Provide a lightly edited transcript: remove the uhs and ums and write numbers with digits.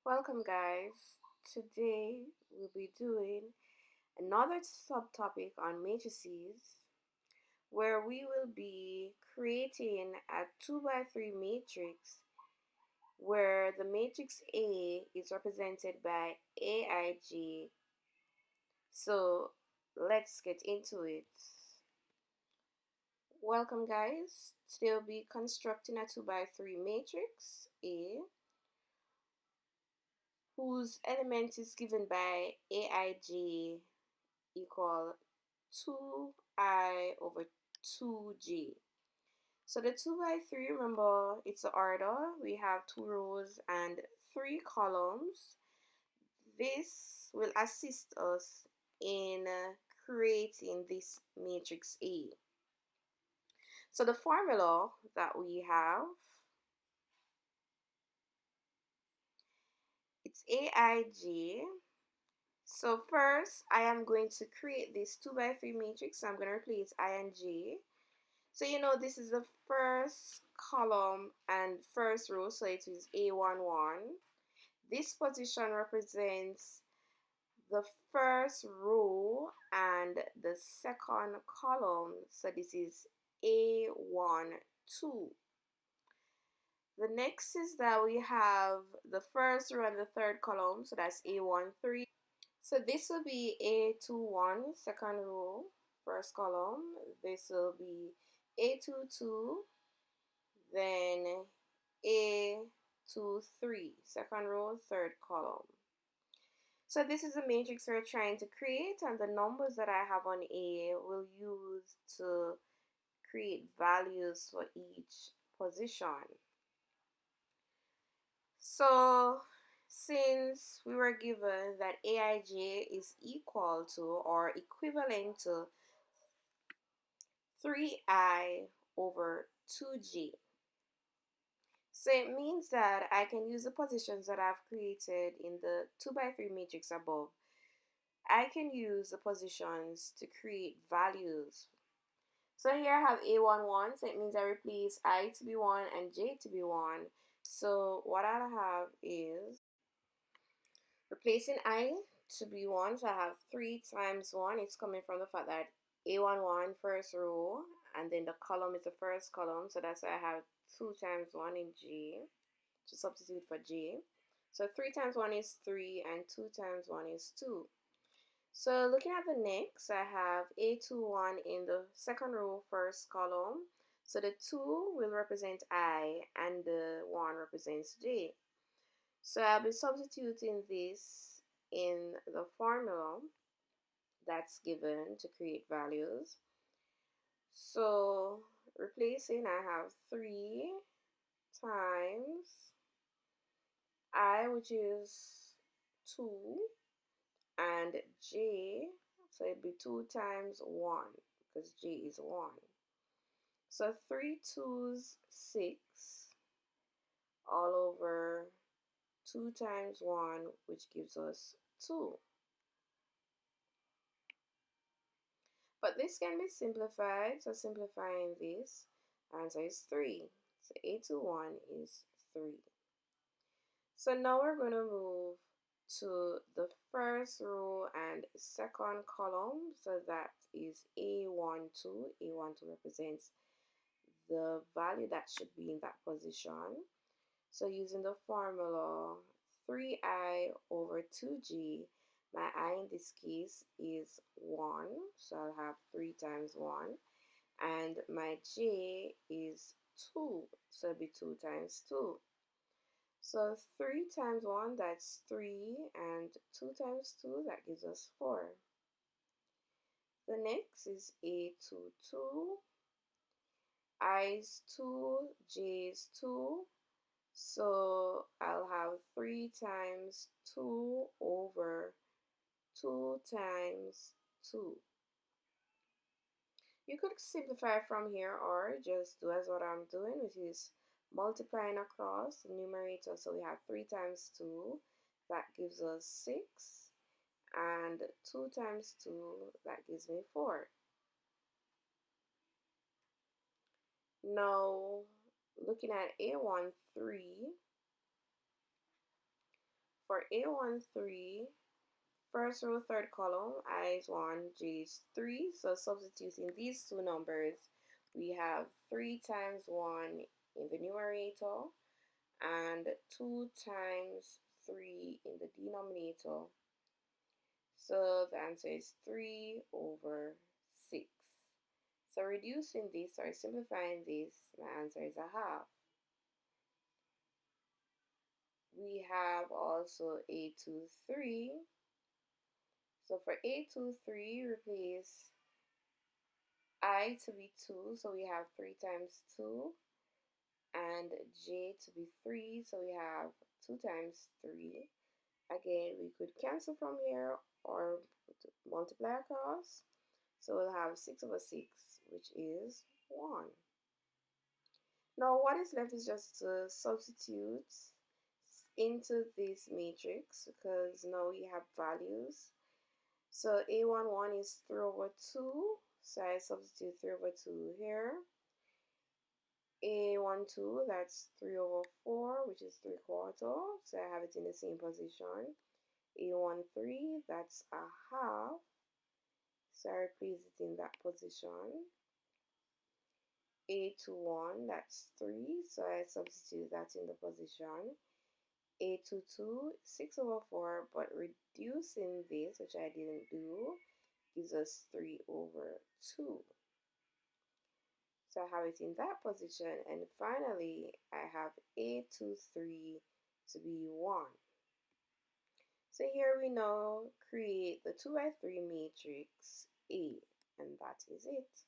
Welcome, guys. Today we'll be doing another subtopic on matrices where we will be creating a 2 by 3 matrix where the matrix A is represented by AIJ. So let's get into it. Welcome, guys. Today we'll be constructing a 2 by 3 matrix A whose element is given by AIJ equal 2I over 2J. So the 2 by 3, remember, it's the order. We have 2 rows and 3 columns. This will assist us in creating this matrix A. So the formula that we have, it's AIJ. So first, I am going to create this 2 by 3 matrix. So I'm going to replace I and J. So this is the first column and first row, so it is A11. This position represents the first row and the second column, so this is A12. The next is that we have the first row and the third column, so that's A13. So this will be A21, second row, first column. This will be A22, then A23, second row, third column. So this is a matrix we're trying to create, and the numbers that I have on A will use to create values for each position. So since we were given that AIJ is equal to or equivalent to 3I over 2J, so it means that I can use the positions that I've created in the 2 by 3 matrix above. I can use the positions to create values. So here I have A11, so it means I replace I to be 1 and J to be 1. So what I have is replacing I to be 1, so I have 3 times 1. It's coming from the fact that A11 first row, and then the column is the first column, so that's why I have 2 times 1 in J to substitute for J. So 3 times 1 is 3, and 2 times 1 is 2. So looking at the next, I have A21 in the second row, first column. So the 2 will represent I, and the 1 represents J. So I'll be substituting this in the formula that's given to create values. So replacing, I have 3 times I, which is 2, and J, so it'd be 2 times 1, because J is 1. So 3 2's 6, all over 2 times 1, which gives us 2. But this can be simplified, so simplifying this, answer is 3. So A21 is 3. So now we're going to move to the first row and second column, so that is A12. A12 represents the value that should be in that position. So using the formula 3I over 2G, my I in this case is 1, so I'll have 3 times 1, and my J is 2, so it'll be 2 times 2. So 3 times 1, that's 3, and 2 times 2, that gives us 4. The next is A22, I is 2, J is 2, so I'll have 3 times 2 over 2 times 2. You could simplify from here or just do as what I'm doing, which is multiplying across the numerator. So we have 3 times 2, that gives us 6, and 2 times 2, that gives me 4. Now, looking at A13, for A13, first row, third column, I is 1, J is 3. So substituting these two numbers, we have 3 times 1 in the numerator and 2 times 3 in the denominator. So the answer is 3 over 6. So reducing this or simplifying this, my answer is a half. We have also A23. So for A23, replace I to be 2, so we have 3 times 2, and J to be 3, so we have 2 times 3. Again, we could cancel from here or multiply across. So we'll have 6 over 6, which is 1. Now what is left is just to substitute into this matrix because now we have values. So A11 is 3 over 2, so I substitute 3 over 2 here. A12, that's 3 over 4, which is 3/4, so I have it in the same position. A13, that's a half, so I replace it in that position. A21, that's 3, so I substitute that in the position. A22, 6 over 4, but reducing this, which I didn't do, gives us 3 over 2. So I have it in that position, and finally I have A23 to be 1. So here we now create the 2 by 3 matrix A, and that is it.